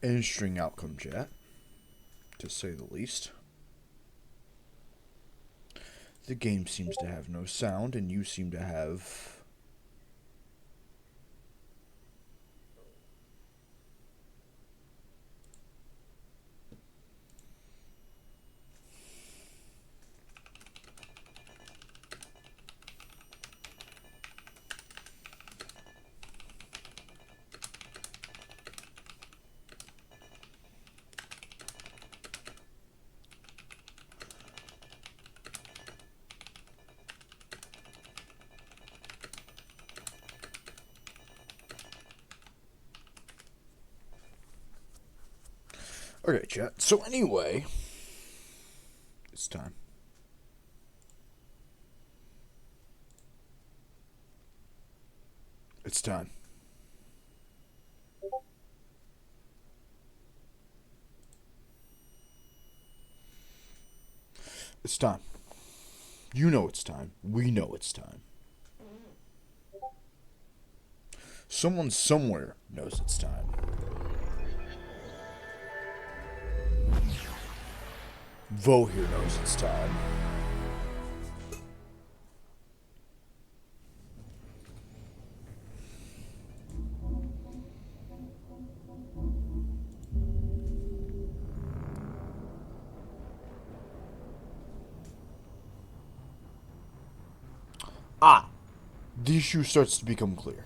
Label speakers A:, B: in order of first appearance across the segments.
A: Interesting outcome, chat, to say the least. The game seems to have no sound, and you seem to have... Okay, chat. So anyway, it's time. It's time. It's time. You know it's time. We know it's time. Someone somewhere knows it's time. Vioarr knows it's time. The issue starts to become clear.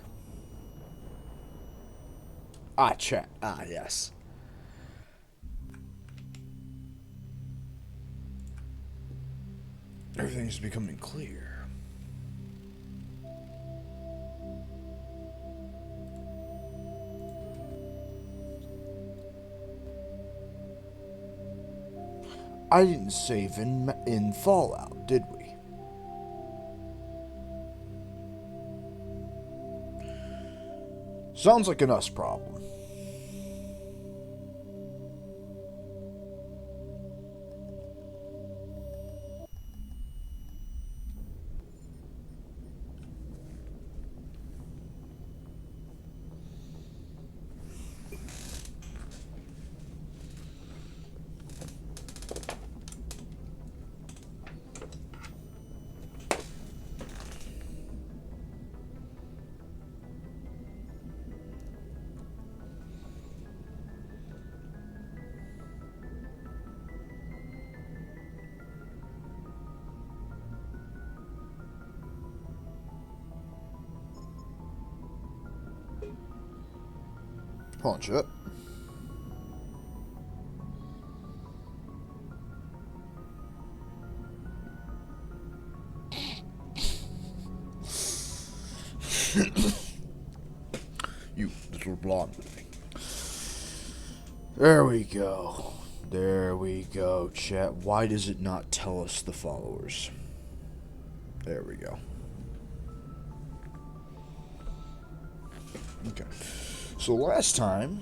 A: Chat. Yes. Everything's becoming clear. I didn't save in Fallout, did we? Sounds like an us problem. Punch it. You little blonde thing. There we go. There we go, chat. Why does it not tell us the followers? There we go. Okay. So last time,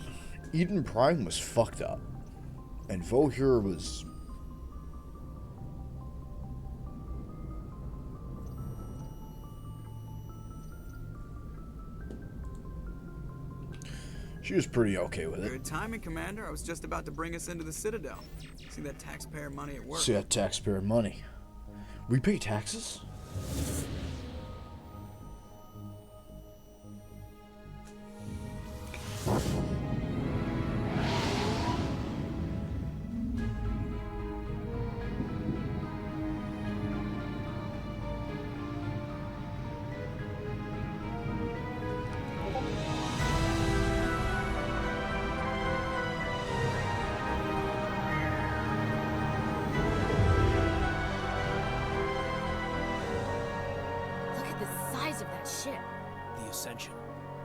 A: Eden Prime was fucked up. And Vioarr was... She was pretty okay with it.
B: Good timing, Commander. I was just about to bring us into the Citadel. See that taxpayer money at work.
A: See that taxpayer money. We pay taxes?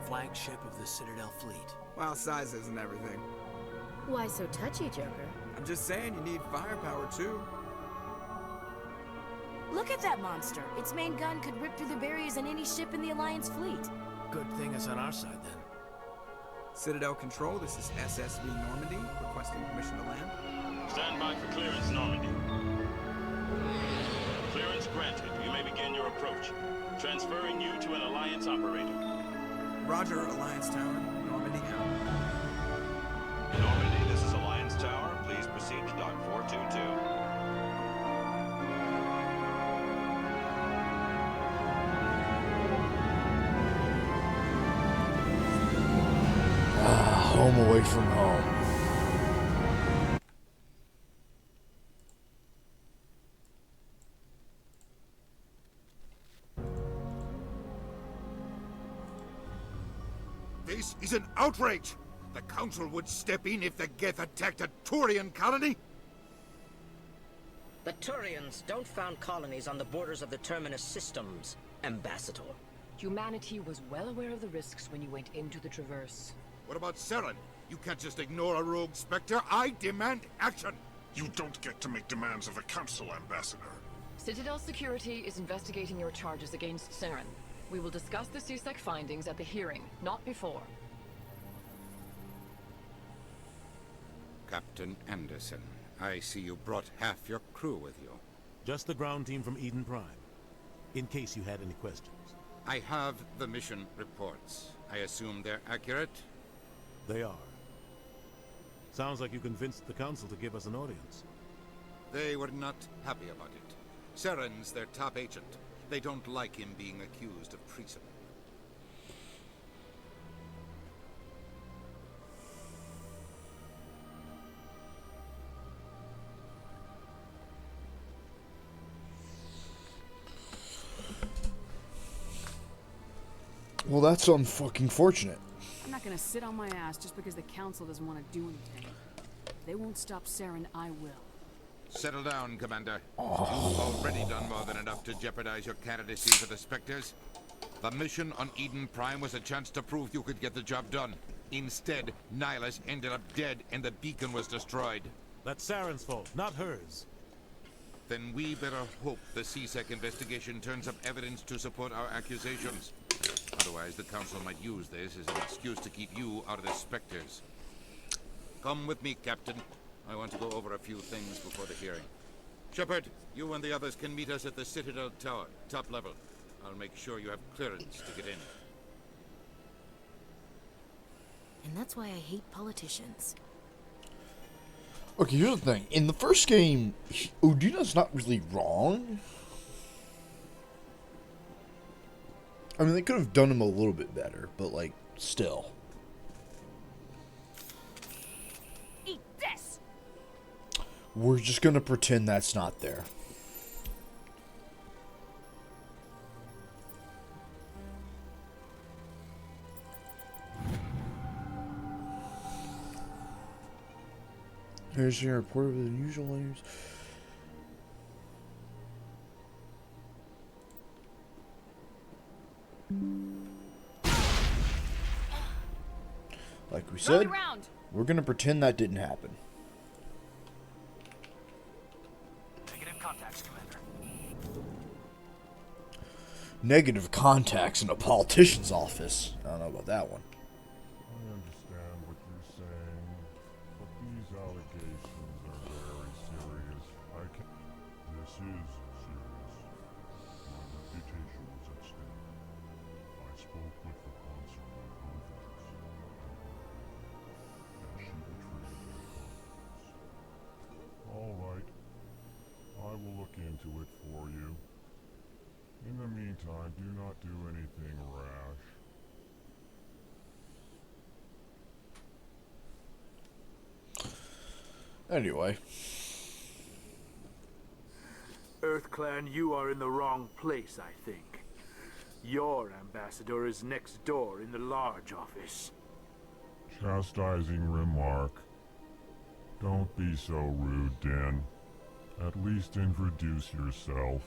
C: Flagship of the Citadel fleet.
B: Well, size isn't everything.
D: Why so touchy, Joker?
B: I'm just saying you need firepower too.
D: Look at that monster. Its main gun could rip through the barriers in any ship in the Alliance fleet.
C: Good thing it's on our side then.
B: Citadel Control, this is SSV Normandy, requesting permission to land.
E: Stand by for clearance, Normandy. Clearance granted. You may begin your approach. approach. Transferring you to an Alliance operator.
B: Roger, Alliance Tower. Normandy out.
F: Normandy, this is Alliance Tower. Please proceed to Dock 422.
A: Home away from home.
G: This is an outrage! The Council would step in if the Geth attacked a Turian colony?
H: The Turians don't found colonies on the borders of the Terminus systems, Ambassador.
I: Humanity was well aware of the risks when you went into the Traverse.
G: What about Saren? You can't just ignore a rogue Spectre. I demand action!
J: You don't get to make demands of a Council, Ambassador.
I: Citadel Security is investigating your charges against Saren. We will discuss the CSEC findings at the hearing, not before.
K: Captain Anderson, I see you brought half your crew with you.
C: Just the ground team from Eden Prime, in case you had any questions.
K: I have the mission reports. I assume they're accurate?
C: They are. Sounds like you convinced the Council to give us an audience.
K: They were not happy about it. Saren's their top agent. They don't like him being accused of treason.
A: Well, that's unfucking fortunate.
L: I'm not gonna sit on my ass just because the Council doesn't want to do anything. If they won't stop Saren, I will.
F: Settle down, Commander. You've already done more than enough to jeopardize your candidacy for the Spectres. The mission on Eden Prime was a chance to prove you could get the job done. Instead, Nihilus ended up dead and the beacon was destroyed.
C: That's Saren's fault, not hers.
F: Then we better hope the CSEC investigation turns up evidence to support our accusations. Otherwise, the Council might use this as an excuse to keep you out of the Spectres. Come with me, Captain. I want to go over a few things before the hearing. Shepard, you and the others can meet us at the Citadel Tower, top level. I'll make sure you have clearance to get in.
D: And that's why I hate politicians.
A: Okay, here's the thing. In the first game, Udina's not really wrong. I mean, they could have done him a little bit better, but, like, still.
D: Eat this!
A: We're just gonna pretend that's not there. Here's your report of the unusual layers. Like we said, we're gonna pretend that didn't happen.
C: Negative contacts, Commander.
A: Negative contacts in a politician's office. I don't know about that one.
J: I understand what you're saying, but these allegations are very serious. This is serious. My reputation is at stake. I spoke with the consul in confidence, and she betrayed their confidence. All right. I will look into it for you. In the meantime, do not do anything rash.
A: Anyway.
M: EarthClan, you are in the wrong place, I think. Your ambassador is next door in the large office.
J: Chastising remark. Don't be so rude, Din. At least introduce yourself.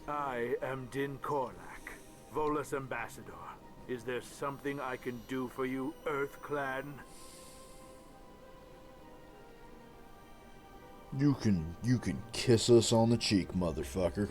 M: I am Din Korlak, Volus ambassador. Is there something I can do for you, EarthClan?
A: You can kiss us on the cheek, motherfucker.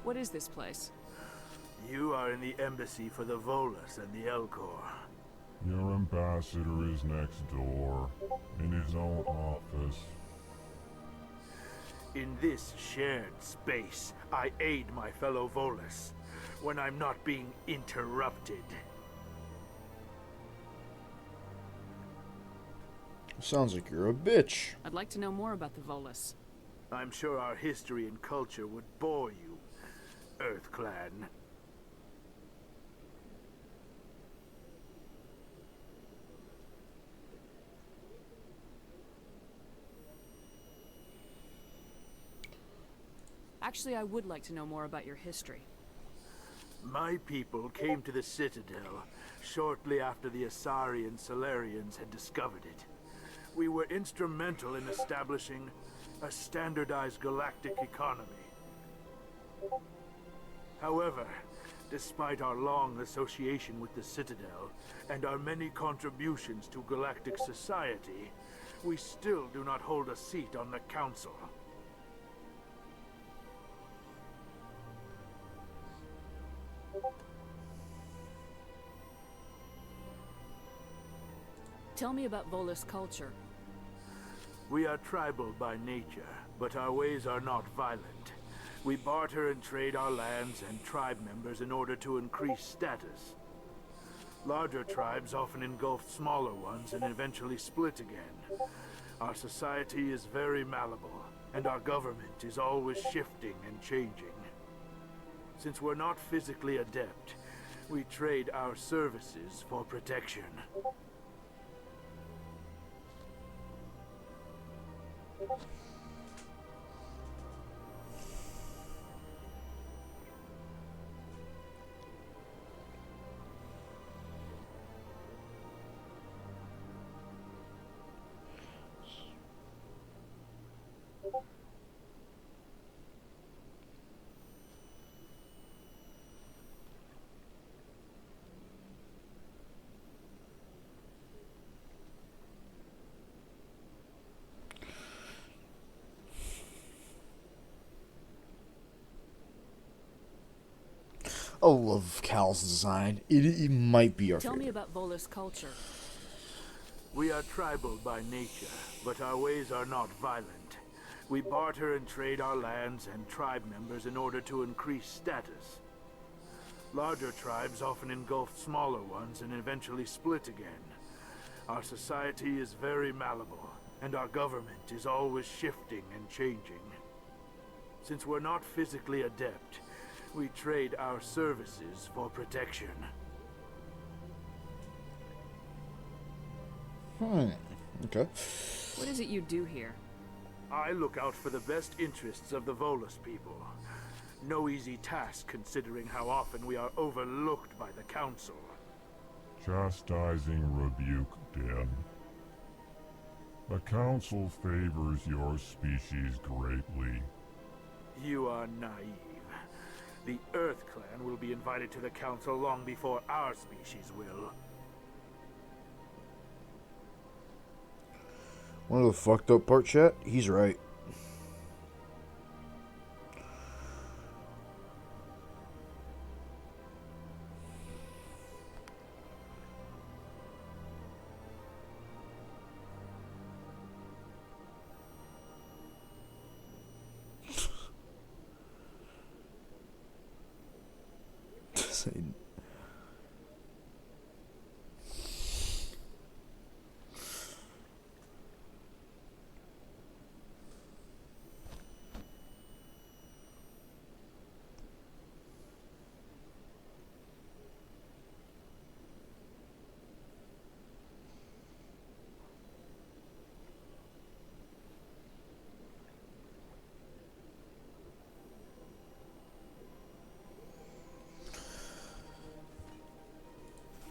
L: What is this place?
M: You are in the embassy for the Volus and the Elcor.
J: Your ambassador is next door, in his own office.
M: In this shared space, I aid my fellow Volus when I'm not being interrupted.
A: Sounds like you're a bitch.
L: I'd like to know more about the Volus.
M: I'm sure our history and culture would bore you, Earth Clan.
L: Actually, I would like to know more about your history.
M: My people came to the Citadel shortly after the Asari and Solarians had discovered it. We were instrumental in establishing a standardized galactic economy. However, despite our long association with the Citadel and our many contributions to galactic society, we still do not hold a seat on the Council.
L: Tell me about Volus culture.
M: We are tribal by nature, but our ways are not violent. We barter and trade our lands and tribe members in order to increase status. Larger tribes often engulf smaller ones and eventually split again. Our society is very malleable, and our government is always shifting and changing. Since we're not physically adept, we trade our services for protection.
A: I love Cal's design. It might be our
L: Tell
A: favorite.
L: me about Volus culture.
M: We are tribal by nature, but our ways are not violent. We barter and trade our lands and tribe members in order to increase status. Larger tribes often engulf smaller ones and eventually split again. Our society is very malleable, and our government is always shifting and changing. Since we're not physically adept, we trade our services for protection.
A: Okay.
L: What is it you do here?
M: I look out for the best interests of the Volus people. No easy task considering how often we are overlooked by the Council.
J: Chastising rebuke, Den. The Council favors your species greatly.
M: You are naive. The Earth Clan will be invited to the Council long before our species will.
A: One of the fucked up part, chat? He's right.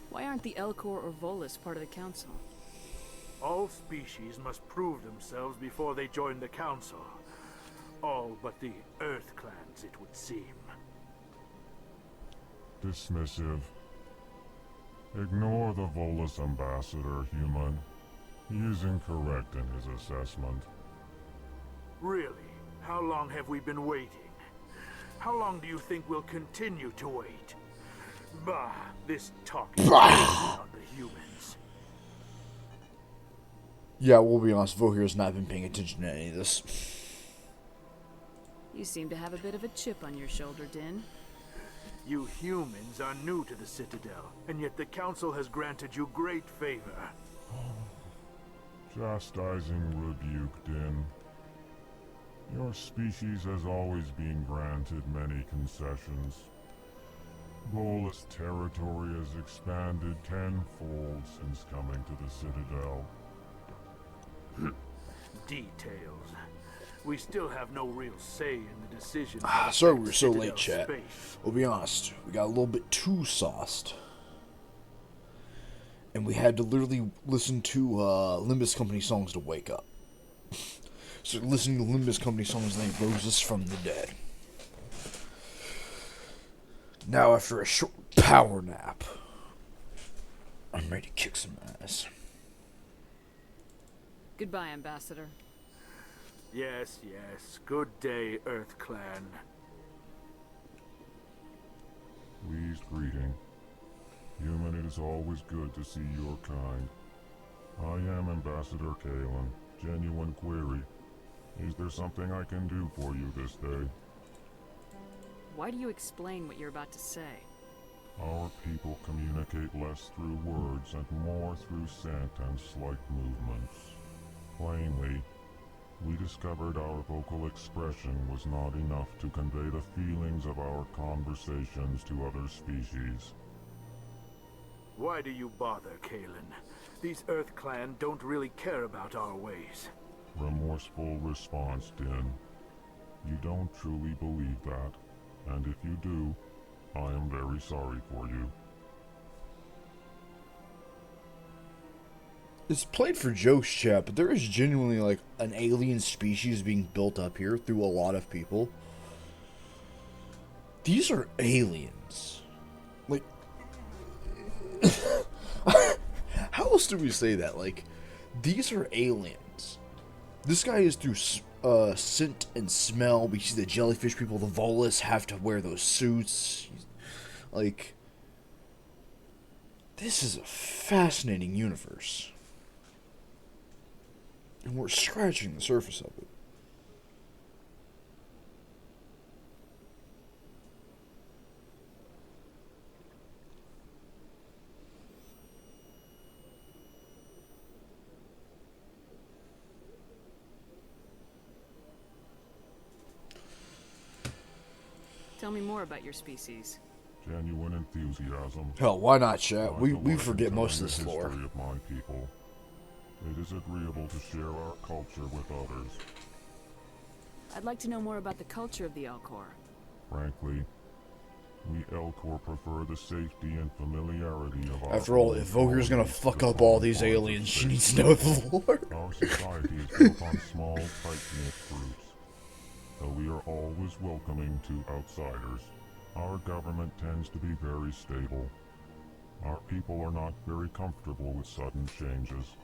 L: Why aren't the Elcor or Volus part of the Council?
M: All species must prove themselves before they join the Council. All but the Earth Clans, it would seem.
J: Dismissive. Ignore the Volus ambassador, human. He is incorrect in his assessment.
M: Really? How long have we been waiting? How long do you think we'll continue to wait? Bah, this talk is on the humans.
A: Yeah, we'll be honest, Vioarr's not been paying attention to any of this.
L: You seem to have a bit of a chip on your shoulder, Din.
M: You humans are new to the Citadel, and yet the Council has granted you great favor.
J: Chastising rebuke, Din. Your species has always been granted many concessions. Bolus territory has expanded tenfold since coming to the Citadel.
M: Details. We still have no real say in the decision.
A: Sorry we were so
M: Citadel
A: late, chat.
M: space.
A: We'll be honest, we got a little bit too sauced. And we had to literally listen to Limbus Company songs to wake up. So listening to Limbus Company songs, they rose us from the dead. Now after a short power nap, I'm ready to kick some ass.
L: Goodbye, Ambassador.
M: Yes, yes. Good day, Earth Clan.
J: Pleased greeting. Human, it is always good to see your kind. I am Ambassador Kalen. Genuine query. Is there something I can do for you this day?
L: Why do you explain what you're about to say?
J: Our people communicate less through words and more through scent and slight movements. Plainly, we discovered our vocal expression was not enough to convey the feelings of our conversations to other species.
M: Why do you bother, Kalen? These Earth Clan don't really care about our ways.
J: Remorseful response, Din. You don't truly believe that, and if you do, I am very sorry for you.
A: It's played for jokes, chat, but there is genuinely like an alien species being built up here through a lot of people. These are aliens. Like, how else do we say that? Like, these are aliens. This guy is through scent and smell. We see the jellyfish people, the Volus, have to wear those suits. Like, this is a fascinating universe. And we're scratching the surface of it.
L: Tell me more about your species.
J: Genuine enthusiasm.
A: Hell, why not, chat? We forget most of this
J: the
A: lore.
J: history of my people. It is agreeable to share our culture with others.
L: I'd like to know more about the culture of the Elcor.
J: Frankly, we Elcor prefer the safety and familiarity of our...
A: After all, if Vioarr's gonna fuck up all these aliens, she needs to know the lore.
J: Our society is built on small, tight-knit groups. Though we are always welcoming to outsiders, our government tends to be very stable. Our people are not very comfortable with sudden changes.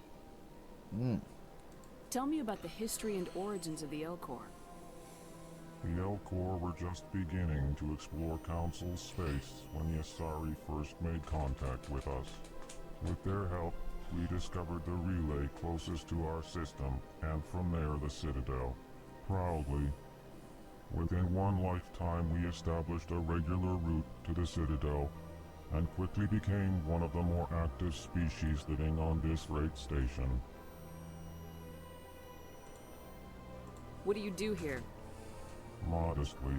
L: Tell me about the history and origins of the Elcor.
J: The Elcor were just beginning to explore Council space when the Asari first made contact with us. With their help, we discovered the relay closest to our system, and from there the Citadel. Proudly, within one lifetime we established a regular route to the Citadel, and quickly became one of the more active species living on this great station.
L: What do you do here?
J: Modestly.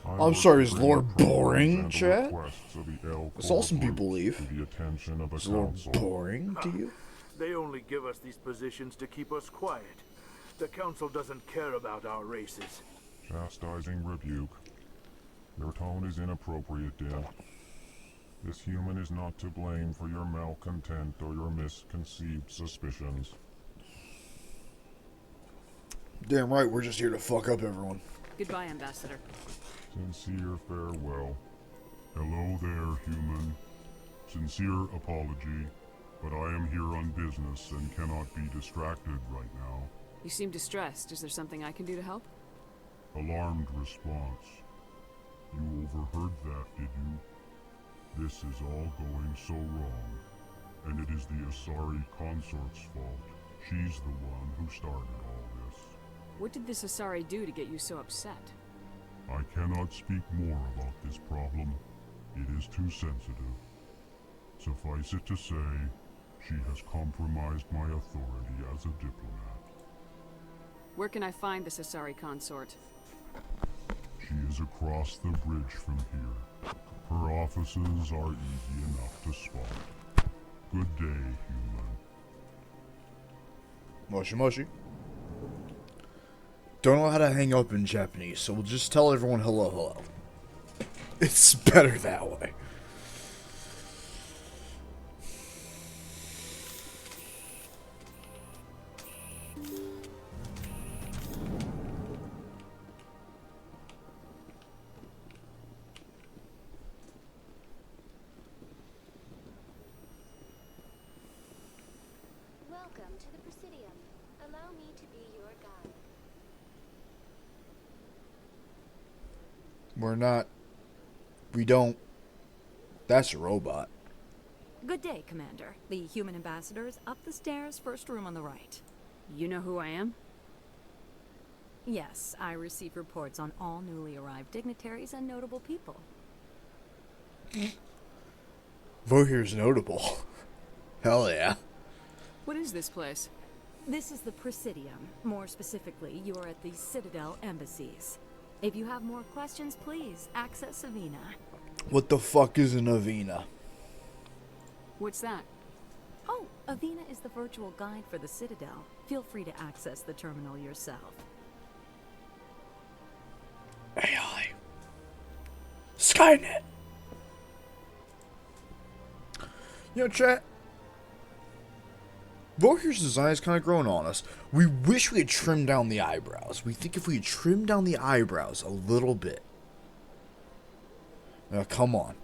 A: I'm sorry, is lore boring, chat? I saw some people leave. Is lore boring to you?
M: They only give us these positions to keep us quiet. The Council doesn't care about our races.
J: Chastising rebuke. Your tone is inappropriate, Din. This human is not to blame for your malcontent or your misconceived suspicions.
A: Damn right, we're just here to fuck up everyone.
L: Goodbye, Ambassador.
J: Sincere farewell. Hello there, human. Sincere apology, but I am here on business and cannot be distracted right now.
L: You seem distressed. Is there something I can do to help?
J: Alarmed response. You overheard that, did you? This is all going so wrong, and it is the Asari consort's fault. She's the one who started all this.
L: What did this Asari do to get you so upset?
J: I cannot speak more about this problem. It is too sensitive. Suffice it to say, she has compromised my authority as a diplomat.
L: Where can I find this Asari consort?
J: She is across the bridge from here. Her offices are easy enough to spot. Good day, human.
A: Moshi Moshi. Don't know how to hang up in Japanese, so we'll just tell everyone hello, hello. It's better that way.
N: Welcome to the Presidium. Allow me to be your guide.
A: We're not. We don't. That's a robot.
O: Good day, Commander. The human ambassador is up the stairs, first room on the right.
L: You know who I am?
O: Yes, I receive reports on all newly arrived dignitaries and notable people.
A: Vioarr's notable. Hell yeah.
L: What is this place?
O: This is the Presidium. More specifically, you are at the Citadel embassies. If you have more questions, please access Avina.
A: What the fuck is an Avina?
L: What's that?
O: Oh, Avina is the virtual guide for the Citadel. Feel free to access the terminal yourself.
A: AI. Skynet. You know, chat. Vioarr's design is kind of growing on us. We wish we had trimmed down the eyebrows. We think if we had trimmed down the eyebrows a little bit. Now, come on.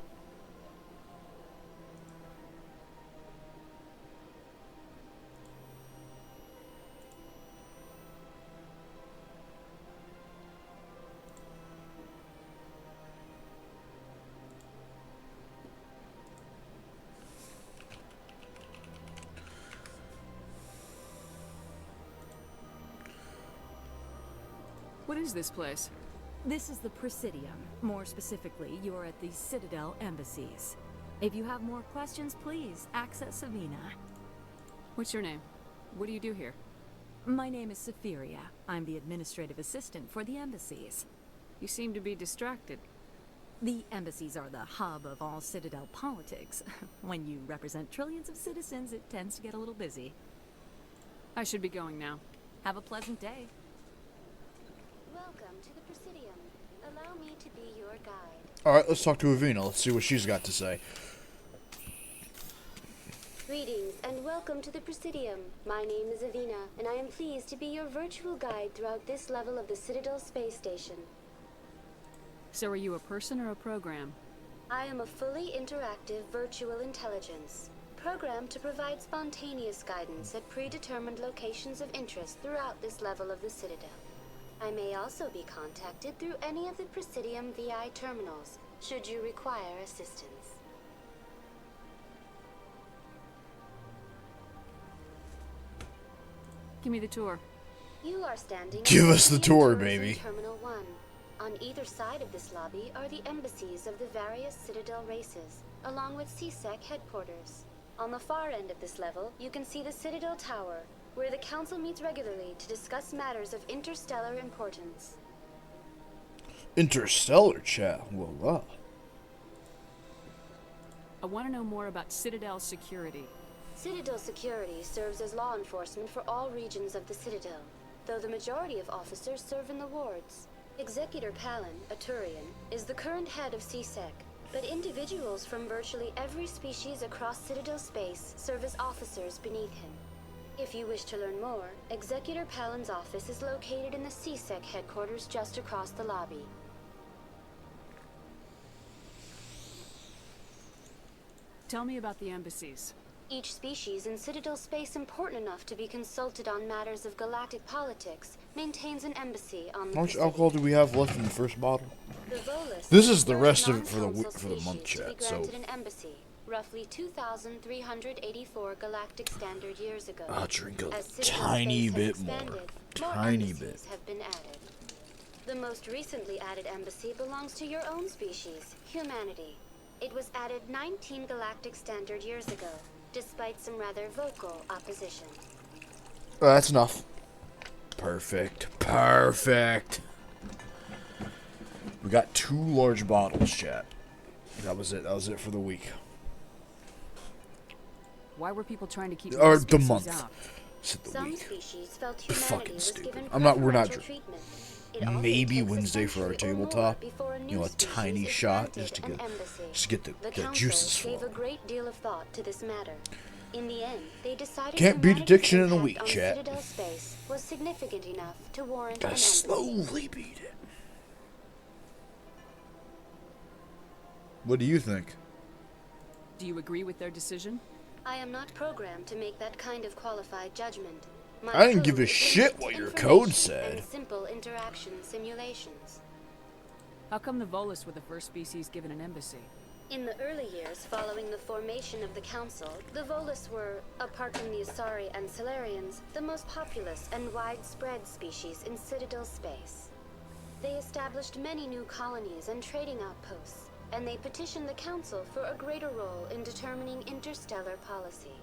L: What is this place?
O: This is the Presidium. More specifically, you are at the Citadel embassies. If you have more questions, please access Avina.
L: What's your name? What do you do here?
O: My name is Safiria. I'm the administrative assistant for the embassies.
L: You seem to be distracted.
O: The embassies are the hub of all Citadel politics. When you represent trillions of citizens, it tends to get a little busy.
L: I should be going now.
O: Have a pleasant day.
N: Welcome to the Presidium. Allow me to be your guide.
A: Alright, let's talk to Avina. Let's see what she's got to say.
N: Greetings and welcome to the Presidium. My name is Avina, and I am pleased to be your virtual guide throughout this level of the Citadel space station.
L: So are you a person or a program?
N: I am a fully interactive virtual intelligence, programmed to provide spontaneous guidance at predetermined locations of interest throughout this level of the Citadel. I may also be contacted through any of the Presidium VI terminals, should you require assistance.
L: Give me the tour.
N: You are standing.
A: Give us the tour,
N: Tourism
A: baby.
N: Terminal 1. On either side of this lobby are the embassies of the various Citadel races, along with CSEC headquarters. On the far end of this level, you can see the Citadel Tower, where the Council meets regularly to discuss matters of interstellar importance.
A: Interstellar chat. Well,
L: I want to know more about Citadel security.
N: Citadel security serves as law enforcement for all regions of the Citadel, though the majority of officers serve in the wards. Executor Palin, a Turian, is the current head of CSEC, but individuals from virtually every species across Citadel space serve as officers beneath him. If you wish to learn more, Executor Palin's office is located in the CSEC headquarters just across the lobby.
L: Tell me about the embassies.
N: Each species in Citadel space important enough to be consulted on matters of galactic politics maintains an embassy on the
A: How much
N: Pacific.
A: alcohol do we have left in the first bottle?
N: The Volus
A: This is the
N: first
A: rest of it for the
N: non-council
A: for the month
N: species to be
A: chat. So
N: granted an embassy, roughly 2,384 galactic standard years ago.
A: I'll drink a
N: As Citadel
A: tiny
N: space has
A: bit more.
N: expanded,
A: Tiny
N: embassies
A: bit.
N: have been added. The most recently added embassy belongs to your own species, humanity. It was added 19 galactic standard years ago, despite some rather vocal opposition.
A: That's enough. Perfect. Perfect. We got 2 large bottles, chat. That was it. That was it for the week.
L: Why were people trying to keep
A: Or
L: these
A: the
L: species
A: month.
L: out?
A: Said the
N: Some
A: week.
N: species felt
A: You're
N: humanity
A: fucking
N: was
A: stupid.
N: given
A: We're not
N: preferential treatment. It often
A: Maybe
N: takes a
A: Wednesday for our
N: century or more
A: tabletop.
N: before a
A: You
N: new
A: know, a
N: species
A: tiny
N: is
A: shot
N: granted
A: just to
N: an
A: get
N: embassy.
A: the
N: Council
A: juices
N: gave a
A: flowing.
N: great deal of thought to this matter. In the end, they decided
A: Can't beat
N: humanity's
A: addiction in a
N: impact
A: week,
N: on
A: chat.
N: Citadel space was significant enough to warrant an
A: Gotta
N: embassy.
A: slowly beat it. What do you think?
L: Do you agree with their decision?
N: I am not programmed to make that kind of qualified judgment. My
A: I didn't give
N: code
A: a
N: is
A: shit
N: limited to
A: what your
N: information
A: code said.
N: and simple interaction simulations.
L: How come the Volus were the first species given an embassy?
N: In the early years following the formation of the Council, the Volus were, apart from the Asari and Solarians, the most populous and widespread species in Citadel space. They established many new colonies and trading outposts, and they petitioned the Council for a greater role in determining interstellar policy.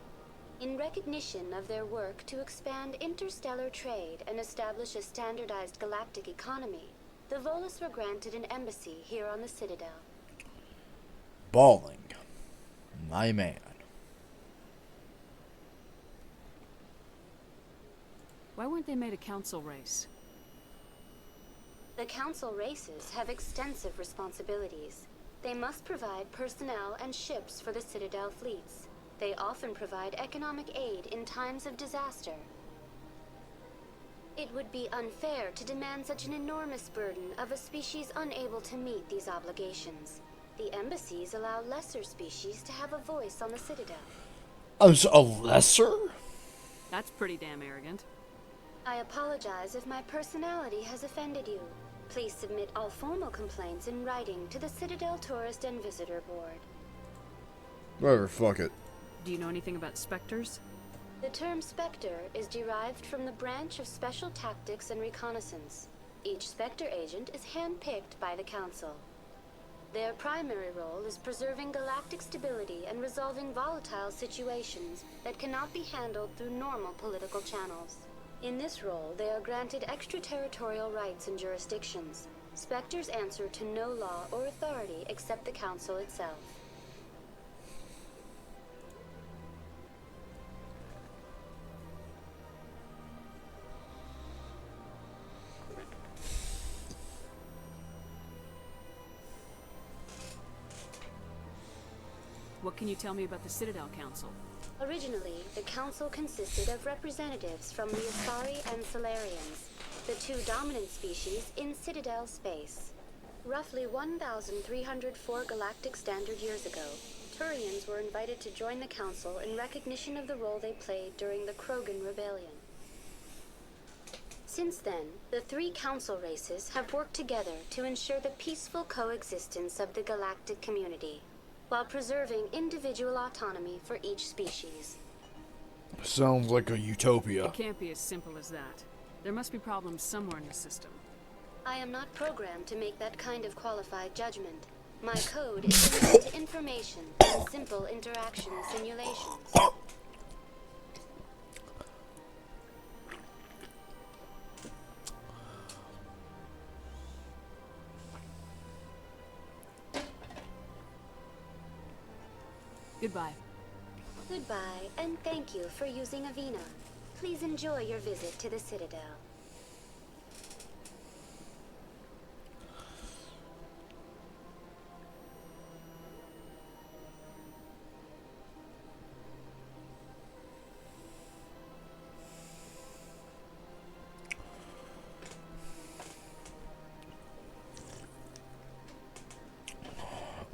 N: In recognition of their work to expand interstellar trade and establish a standardized galactic economy, the Volus were granted an embassy here on the Citadel.
A: Balling. My man.
L: Why weren't they made a council race?
N: The Council races have extensive responsibilities. They must provide personnel and ships for the Citadel fleets. They often provide economic aid in times of disaster. It would be unfair to demand such an enormous burden of a species unable to meet these obligations. The embassies allow lesser species to have a voice on the Citadel.
A: As a lesser?
L: That's pretty damn arrogant.
N: I apologize if my personality has offended you. Please submit all formal complaints in writing to the Citadel Tourist and Visitor Board.
A: Whatever, fuck it.
L: Do you know anything about specters?
N: The term Spectre is derived from the branch of Special Tactics and Reconnaissance. Each Spectre agent is handpicked by the Council. Their primary role is preserving galactic stability and resolving volatile situations that cannot be handled through normal political channels. In this role, they are granted extraterritorial rights and jurisdictions. Spectres answer to no law or authority except the Council itself.
L: What can you tell me about the Citadel Council?
N: Originally, the Council consisted of representatives from the Asari and Solarians, the 2 dominant species in Citadel space. Roughly 1,304 galactic standard years ago, Turians were invited to join the Council in recognition of the role they played during the Krogan Rebellion. Since then, the 3 Council races have worked together to ensure the peaceful coexistence of the galactic community, while preserving individual autonomy for each species.
A: Sounds like a utopia.
L: It can't be as simple as that. There must be problems somewhere in the system.
N: I am not programmed to make that kind of qualified judgment. My code is limited to information and simple interaction simulations.
L: Goodbye.
N: Goodbye, and thank you for using Avina. Please enjoy your visit to the Citadel.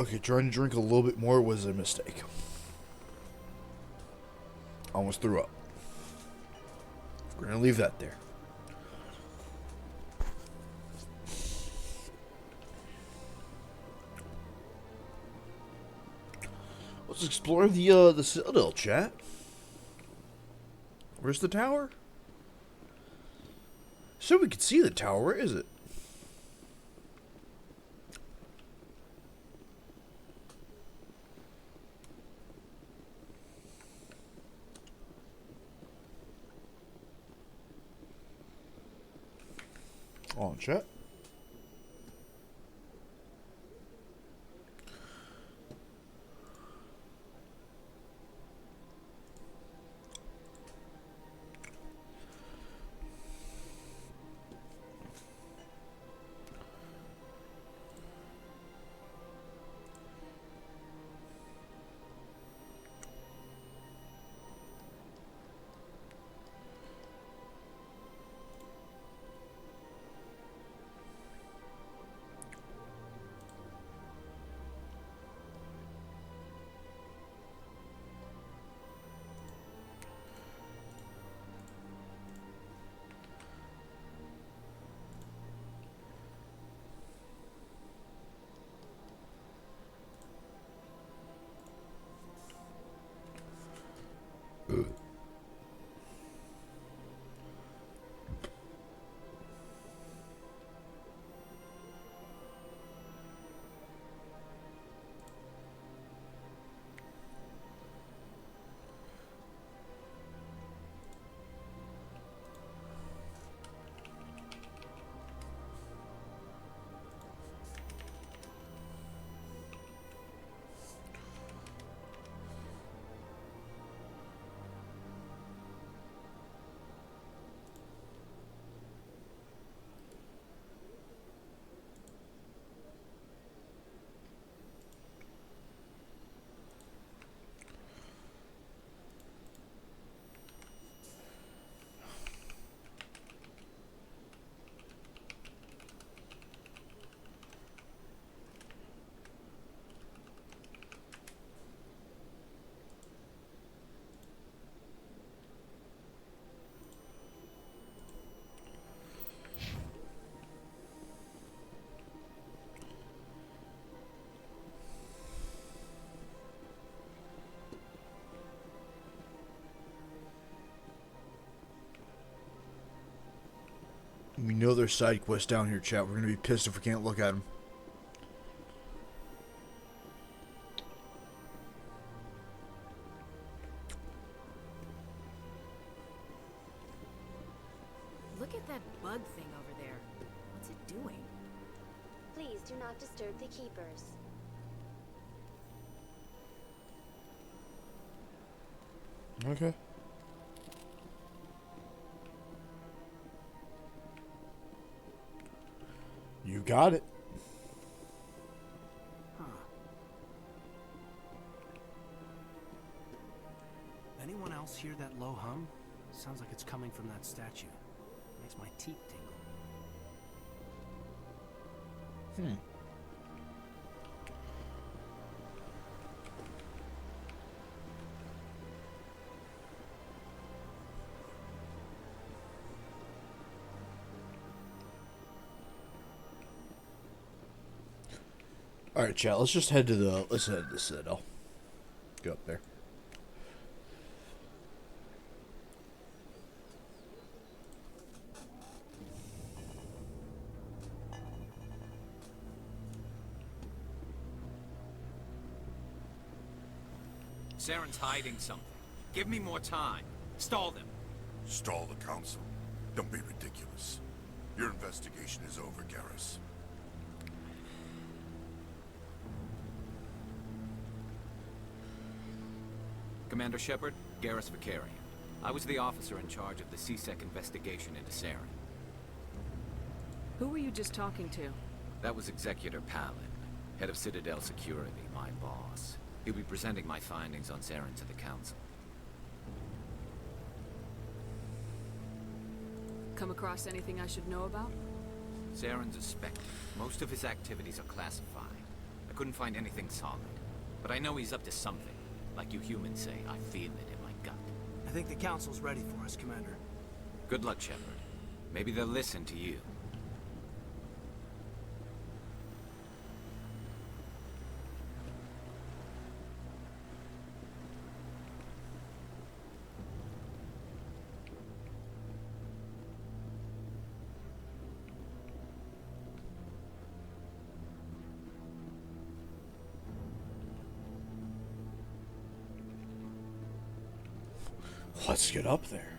A: Okay, trying to drink a little bit more was a mistake. Almost threw up. We're gonna leave that there. Let's explore the Citadel, chat. Where's the tower? So we can see the tower. Where is it? On chat. We know there's side quests down here, chat. We're gonna be pissed if we can't look at them.
O: Look at that bug thing over there. What's it doing?
N: Please do not disturb the keepers.
A: Okay. You got it.
P: Huh. Anyone else hear that low hum? Sounds like it's coming from that statue. Makes my teeth tingle.
A: Alright, chat, let's just head to the Citadel. Go up there.
B: Saren's hiding something. Give me more time. Stall them.
G: Stall the council? Don't be ridiculous. Your investigation is over, Garrus.
B: Commander Shepard, Garrus Vicarian. I was the officer in charge of the CSEC investigation into Saren.
L: Who were you just talking to?
B: That was Executor Palin, head of Citadel Security, my boss. He'll be presenting my findings on Saren to the Council.
L: Come across anything I should know about?
B: Saren's a spectre. Most of his activities are classified. I couldn't find anything solid. But I know he's up to something. Like you humans say, I feel it in my gut.
P: think the Council's ready for us, Commander.
B: Good luck, Shepard. Maybe they'll listen to you.
A: Let's get up there.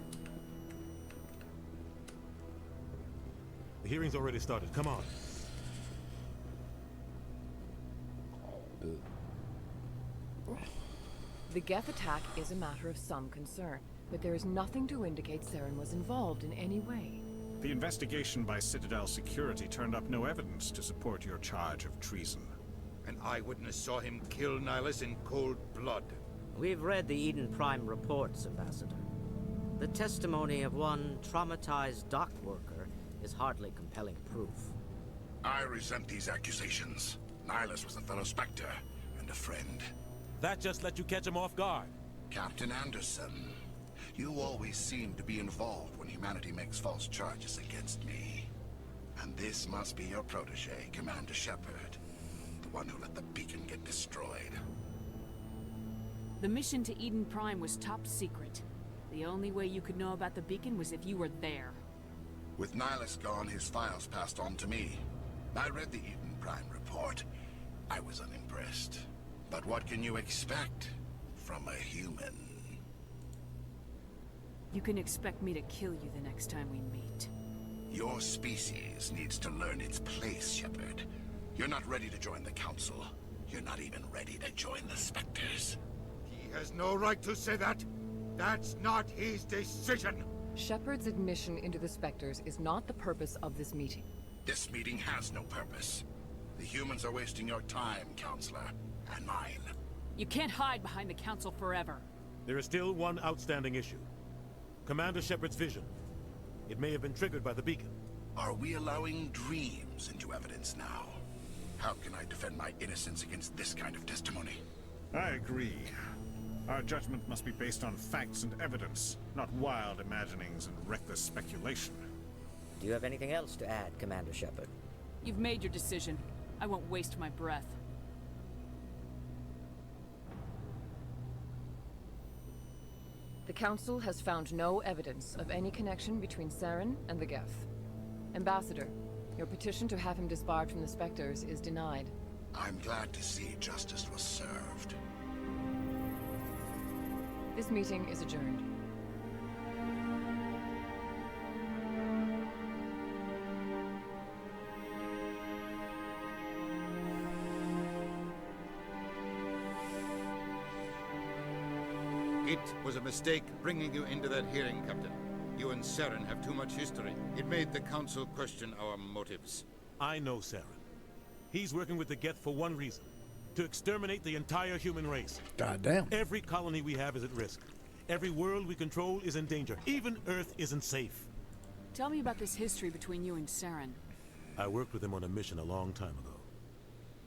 C: The hearing's already started. Come on.
I: The Geth attack is a matter of some concern, but there is nothing to indicate Saren was involved in any way.
Q: The investigation by Citadel Security turned up no evidence to support your charge of treason.
G: An eyewitness saw him kill Nihilus in cold blood.
H: We've read the Eden Prime reports, Ambassador. The testimony of one traumatized dock worker is hardly compelling proof.
G: I resent these accusations. Nihilus was a fellow Spectre and a friend.
C: That just let you catch him off guard.
G: Captain Anderson, you always seem to be involved when humanity makes false charges against me. And this must be your protege, Commander Shepard. The one who let the beacon get destroyed.
L: The mission to Eden Prime was top secret. The only way you could know about the beacon was if you were there.
G: With Nihilus gone, his files passed on to me. I read the Eden Prime report. I was unimpressed. But what can you expect from a human?
L: You can expect me to kill you the next time we meet.
G: Your species needs to learn its place, Shepard. You're not ready to join the Council. You're not even ready to join the Spectres. He has no right to say that. That's not his decision.
I: Shepard's admission into the Spectres is not the purpose of this meeting.
G: This meeting has no purpose. The humans are wasting your time, Counselor, and mine.
L: You can't hide behind the Council forever.
C: There is still one outstanding issue. Commander Shepard's vision. It may have been triggered by the beacon.
G: Are we allowing dreams into evidence now? How can I defend my innocence against this kind of testimony?
Q: I agree. Our judgment must be based on facts and evidence, not wild imaginings and reckless speculation.
H: Do you have anything else to add, Commander Shepard?
L: You've made your decision. I won't waste my breath.
I: The Council has found no evidence of any connection between Saren and the Geth. Ambassador, your petition to have him disbarred from the Spectres is denied.
G: I'm glad to see justice was served.
I: This meeting is adjourned.
K: It was a mistake bringing you into that hearing, Captain. You and Saren have too much history. It made the Council question our motives.
C: I know Saren. He's working with the Geth for one reason. To exterminate the entire human race.
A: Goddamn.
C: Every colony we have is at risk. Every world we control is in danger. Even Earth isn't safe.
L: Tell me about this history between you and Saren.
C: I worked with him on a mission a long time ago.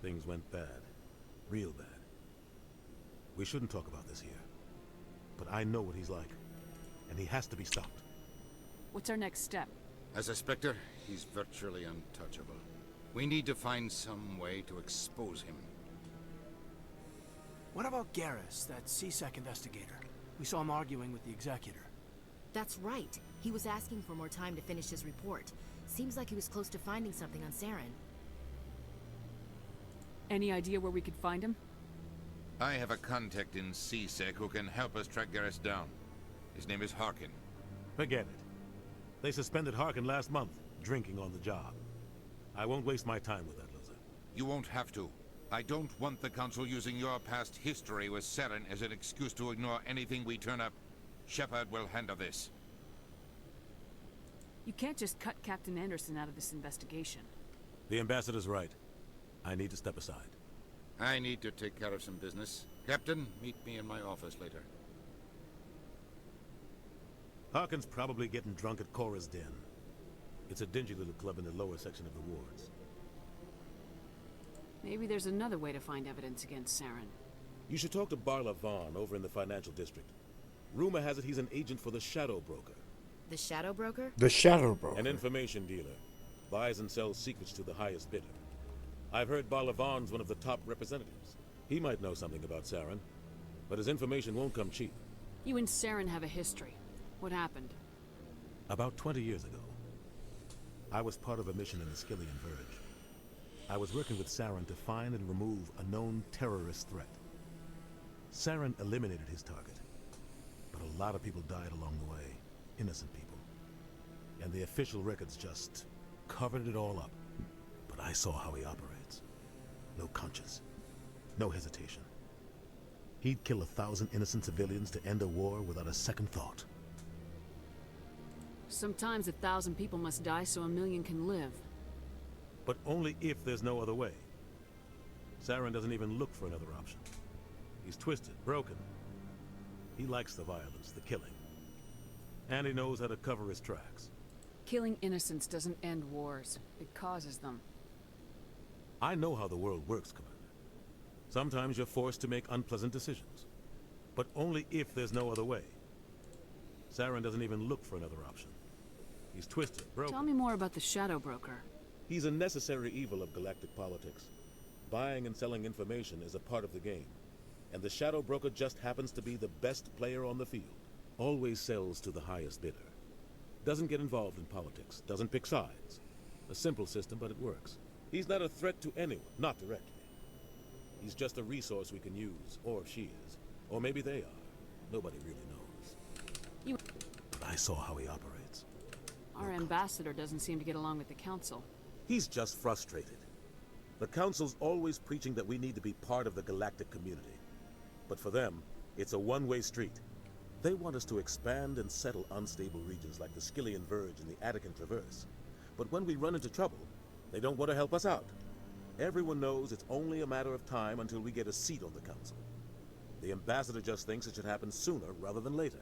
C: Things went bad. Real bad. We shouldn't talk about this here. But I know what he's like. And he has to be stopped.
L: What's our next step?
K: As a Spectre, he's virtually untouchable. We need to find some way to expose him.
P: What about Garrus, that CSEC investigator? We saw him arguing with the Executor.
D: That's right. He was asking for more time to finish his report. Seems like he was close to finding something on Saren.
L: Any idea where we could find him?
F: I have a contact in CSEC who can help us track Garrus down. His name is Harkin.
C: Forget it. They suspended Harkin last month, drinking on the job. I won't waste my time with that, loser.
F: You won't have to. I don't want the Council using your past history with Saren as an excuse to ignore anything we turn up. Shepard will handle this.
L: You can't just cut Captain Anderson out of this investigation.
C: The Ambassador's right. I need to step aside.
K: I need to take care of some business. Captain, meet me in my office later.
C: Harkin's probably getting drunk at Cora's Den. It's a dingy little club in the lower section of the wards.
L: Maybe there's another way to find evidence against Saren.
C: You should talk to Barla Vaughn over in the financial district. Rumor has it he's an agent for the Shadow Broker.
D: The Shadow Broker?
A: The Shadow Broker.
C: An information dealer. Buys and sells secrets to the highest bidder. I've heard Vioarr's one of the top representatives. He might know something about Saren, but his information won't come cheap.
L: You and Saren have a history. What happened?
C: About 20 years ago, I was part of a mission in the Skillian Verge. I was working with Saren to find and remove a known terrorist threat. Saren eliminated his target, but a lot of people died along the way, innocent people. And the official records just covered it all up. But I saw how he operates. No conscience, no hesitation. He'd kill 1,000 innocent civilians to end a war without a second thought.
L: Sometimes 1,000 people must die so 1,000,000 can live.
C: But only if there's no other way. Saren doesn't even look for another option. He's twisted, broken. He likes the violence, the killing. And he knows how to cover his tracks.
L: Killing innocents doesn't end wars. It causes them.
C: I know how the world works, Commander. Sometimes you're forced to make unpleasant decisions. But only if there's no other way. Saren doesn't even look for another option. He's twisted, broken.
L: Tell me more about the Shadow Broker.
C: He's a necessary evil of galactic politics. Buying and selling information is a part of the game. And the Shadow Broker just happens to be the best player on the field. Always sells to the highest bidder. Doesn't get involved in politics. Doesn't pick sides. A simple system, but it works. He's not a threat to anyone, not directly. He's just a resource we can use, or she is. Or maybe they are. Nobody really knows. But I saw how he operates.
L: Our ambassador doesn't seem to get along with the Council.
C: He's just frustrated. The Council's always preaching that we need to be part of the galactic community. But for them, it's a one-way street. They want us to expand and settle unstable regions like the Skillian Verge and the Attican Traverse. But when we run into trouble, they don't want to help us out. Everyone knows it's only a matter of time until we get a seat on the Council. The ambassador just thinks it should happen sooner rather than later.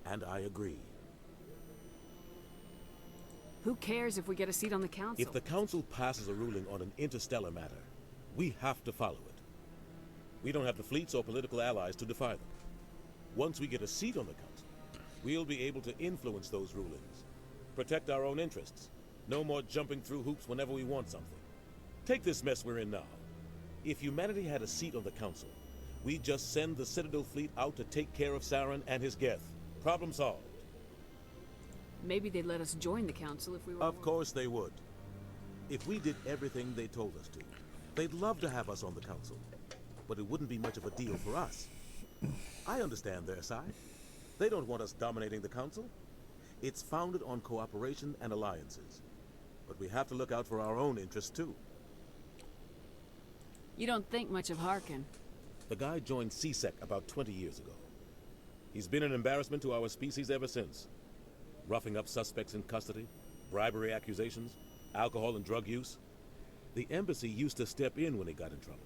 C: And I agree.
L: Who cares if we get a seat on the Council?
C: If the Council passes a ruling on an interstellar matter, we have to follow it. We don't have the fleets or political allies to defy them. Once we get a seat on the Council, we'll be able to influence those rulings. Protect our own interests. No more jumping through hoops whenever we want something. Take this mess we're in now. If humanity had a seat on the Council, we'd just send the Citadel fleet out to take care of Saren and his Geth. Problem solved.
L: Maybe they'd let us join the Council if we were...
C: Of course they would. If we did everything they told us to, they'd love to have us on the Council. But it wouldn't be much of a deal for us. I understand their side. They don't want us dominating the Council. It's founded on cooperation and alliances. But we have to look out for our own interests, too.
L: You don't think much of Harkin.
C: The guy joined CSEC about 20 years ago. He's been an embarrassment to our species ever since. Roughing up suspects in custody, bribery accusations, alcohol and drug use. The embassy used to step in when he got in trouble.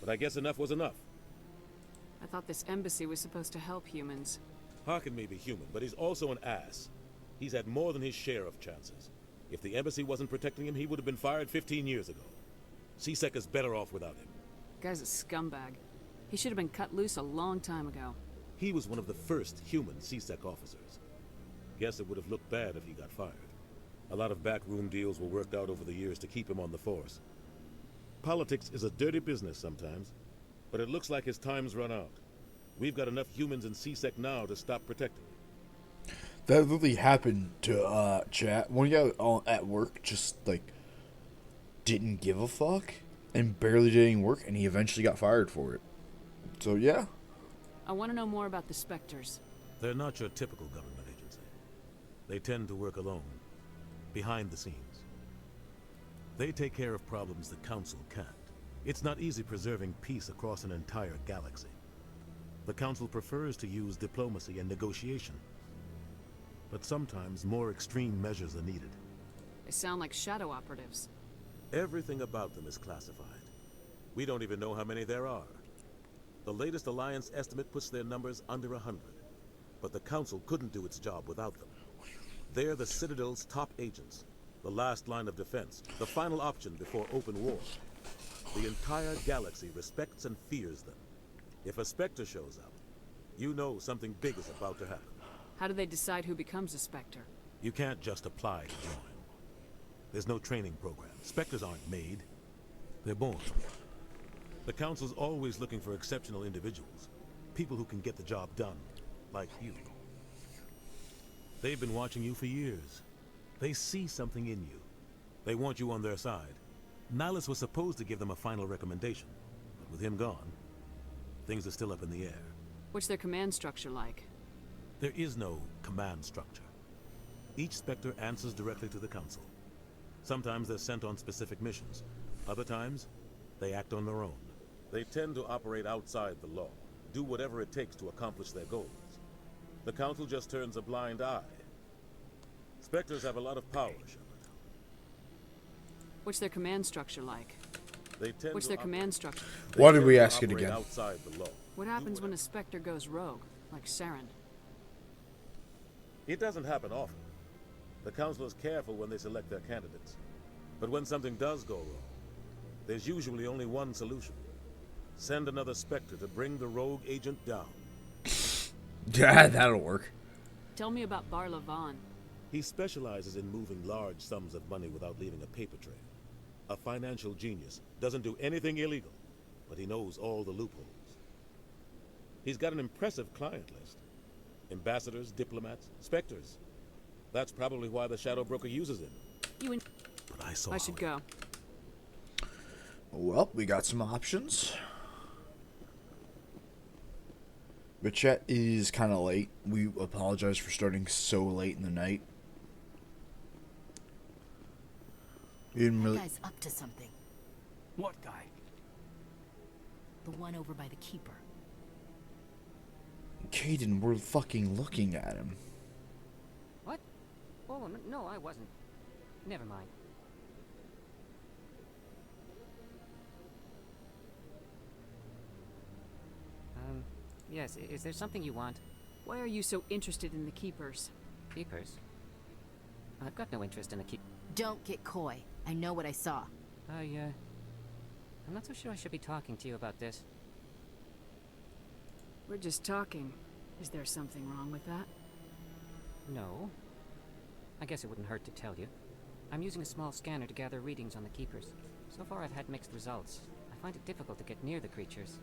C: But I guess enough was enough.
L: I thought this embassy was supposed to help humans.
C: Harkin may be human, but he's also an ass. He's had more than his share of chances. If the embassy wasn't protecting him, he would have been fired 15 years ago. CSEC is better off without him.
L: Guy's a scumbag. He should have been cut loose a long time ago.
C: He was one of the first human CSEC officers. Guess it would have looked bad if he got fired. A lot of backroom deals were worked out over the years to keep him on the force. Politics is a dirty business sometimes, but it looks like his time's run out. We've got enough humans in CSEC now to stop protecting him.
A: That literally happened to chat. One guy at work just like didn't give a fuck and barely did any work, and he eventually got fired for it. So yeah.
L: I want to know more about the Spectres.
C: They're not your typical government agency. They tend to work alone, behind the scenes. They take care of problems the Council can't. It's not easy preserving peace across an entire galaxy. The Council prefers to use diplomacy and negotiation. But sometimes more extreme measures are needed.
L: They sound like shadow operatives.
C: Everything about them is classified. We don't even know how many there are. The latest Alliance estimate puts their numbers under 100. But the Council couldn't do its job without them. They're the Citadel's top agents, the last line of defense, the final option before open war. The entire galaxy respects and fears them. If a Spectre shows up, You know something big is about to happen.
L: How do they decide who becomes a Spectre?
C: You can't just apply to join. There's no training program. Spectres aren't made. They're born. The Council's always looking for exceptional individuals. People who can get the job done. Like you. They've been watching you for years. They see something in you. They want you on their side. Nihilus was supposed to give them a final recommendation. But with him gone, things are still up in the air.
L: What's their command structure like?
C: There is no command structure. Each Spectre answers directly to the Council. Sometimes they're sent on specific missions. Other times, they act on their own. They tend to operate outside the law, do whatever it takes to accomplish their goals. The Council just turns a blind eye. Spectres have a lot of power, Shepard.
L: What's their command structure like?
C: They tend
L: What's
C: to
L: their command structure?
A: Why did we ask it
C: operate
A: again?
C: Outside the law.
L: What happens when a Spectre goes rogue, like Saren?
C: It doesn't happen often. The Council is careful when they select their candidates. But when something does go wrong, there's usually only one solution. Send another Spectre to bring the rogue agent down.
A: Yeah, that'll work.
L: Tell me about Barla Vaughn.
C: He specializes in moving large sums of money without leaving a paper trail. A financial genius, doesn't do anything illegal, but he knows all the loopholes. He's got an impressive client list. Ambassadors, diplomats, Spectres. That's probably why the Shadow Broker uses him. But I
L: should go.
A: Well, we got some options. But chat is kind of late. We apologize for starting so late in the night.
D: That guy's up to something.
P: What guy?
D: The one over by the Keeper.
A: Caden, we're fucking looking at him.
R: What? Oh, no, I wasn't. Never mind. Yes, is there something you want?
L: Why are you so interested in the Keepers?
R: Keepers? I've got no interest in a keep.
D: Don't get coy. I know what I saw.
R: I'm not so sure I should be talking to you about this.
L: We're just talking. Is there something wrong with that?
R: No. I guess it wouldn't hurt to tell you. I'm using a small scanner to gather readings on the Keepers. So far I've had mixed results. I find it difficult to get near the creatures.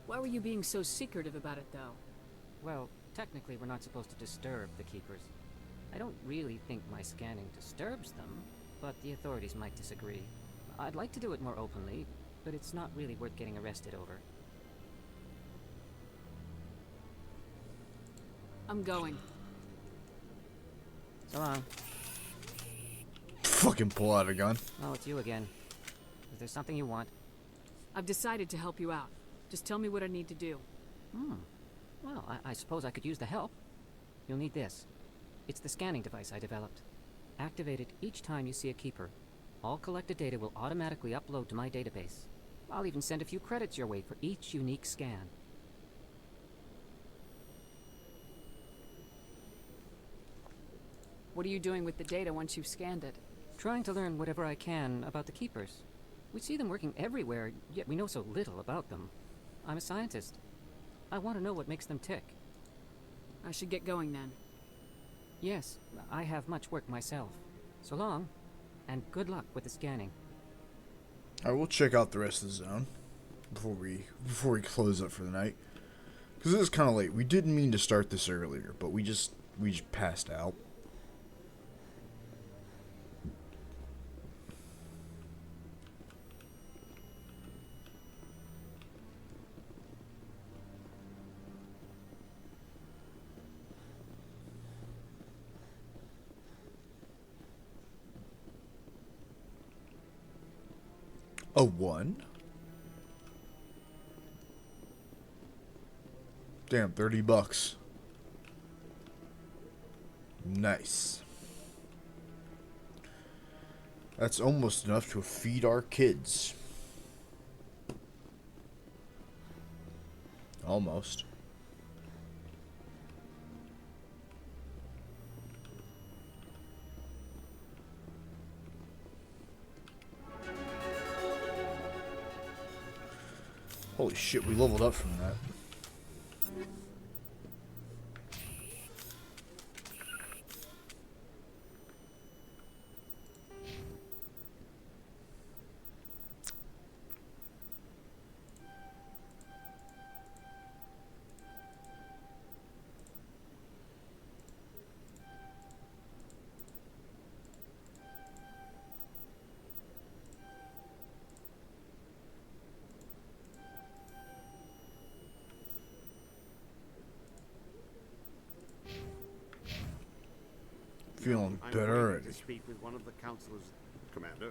L: Why were you being so secretive about it, though?
R: Well, technically we're not supposed to disturb the Keepers. I don't really think my scanning disturbs them, but the authorities might disagree. I'd like to do it more openly, but it's not really worth getting arrested over.
L: I'm going.
R: So long.
A: Fucking pull out a gun.
R: Oh, it's you again. Is there something you want?
L: I've decided to help you out. Just tell me what I need to do.
R: Well, I suppose I could use the help. You'll need this. It's the scanning device I developed. Activate it each time you see a Keeper. All collected data will automatically upload to my database. I'll even send a few credits your way for each unique scan.
L: What are you doing with the data once you've scanned it?
R: Trying to learn whatever I can about the Keepers. We see them working everywhere, yet we know so little about them. I'm a scientist. I want to know what makes them tick.
L: I should get going then.
R: Yes, I have much work myself. So long, and good luck with the scanning.
A: I will check out the rest of the zone before we close up for the night. Because it is kind of late. We didn't mean to start this earlier, but we just passed out. A 1? Damn, $30. Nice. That's almost enough to feed our kids. Almost. Holy shit, we leveled up from that. Feeling better already.
S: To speak with one of the councilors, Commander.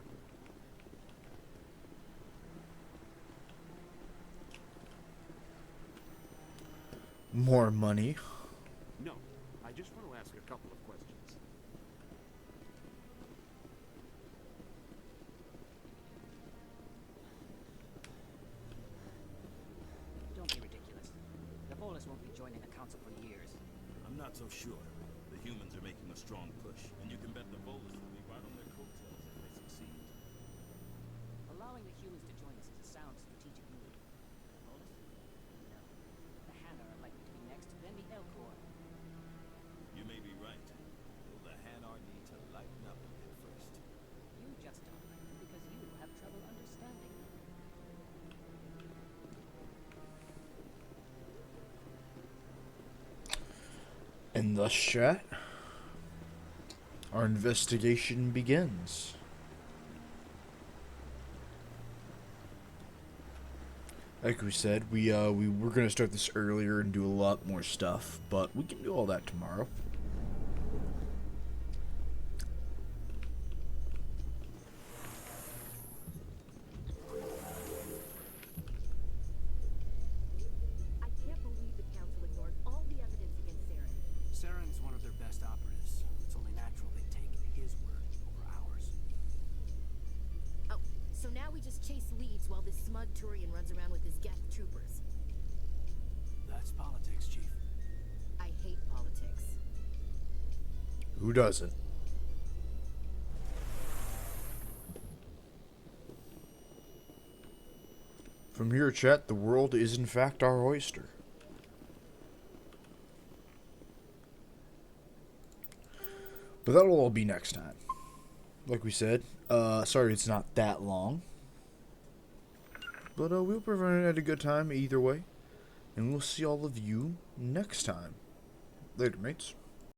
A: More money.
S: No, I just want to ask a couple of questions.
R: Don't be ridiculous. The Volus won't be joining the council for years.
T: I'm not so sure. The humans are making a strong push, and you can bet the Volus will be right on their coattails if they succeed.
R: Allowing the humans to join us is a sound strategic move. The Volus? No. The Hanna are likely to be next, then the Elcor.
T: You may be right. Though the Hanar need to lighten up a bit first.
R: You just don't, because you have trouble understanding.
A: And thus, chat, our investigation begins. Like we said, we were gonna start this earlier and do a lot more stuff, but we can do all that tomorrow.
D: I can't believe the council ignored all the evidence against Saren.
P: Saren's one of their best operatives. It's only natural they take his word over ours.
D: Oh, so now we just chase leads while this smug Turian runs around with his Geth troopers.
P: That's politics, Chief.
D: I hate politics.
A: Who doesn't? From here, chat, the world is in fact our oyster. But that'll all be next time. Like we said, sorry it's not that long. But we'll prevent it at a good time either way. And we'll see all of you next time. Later, mates.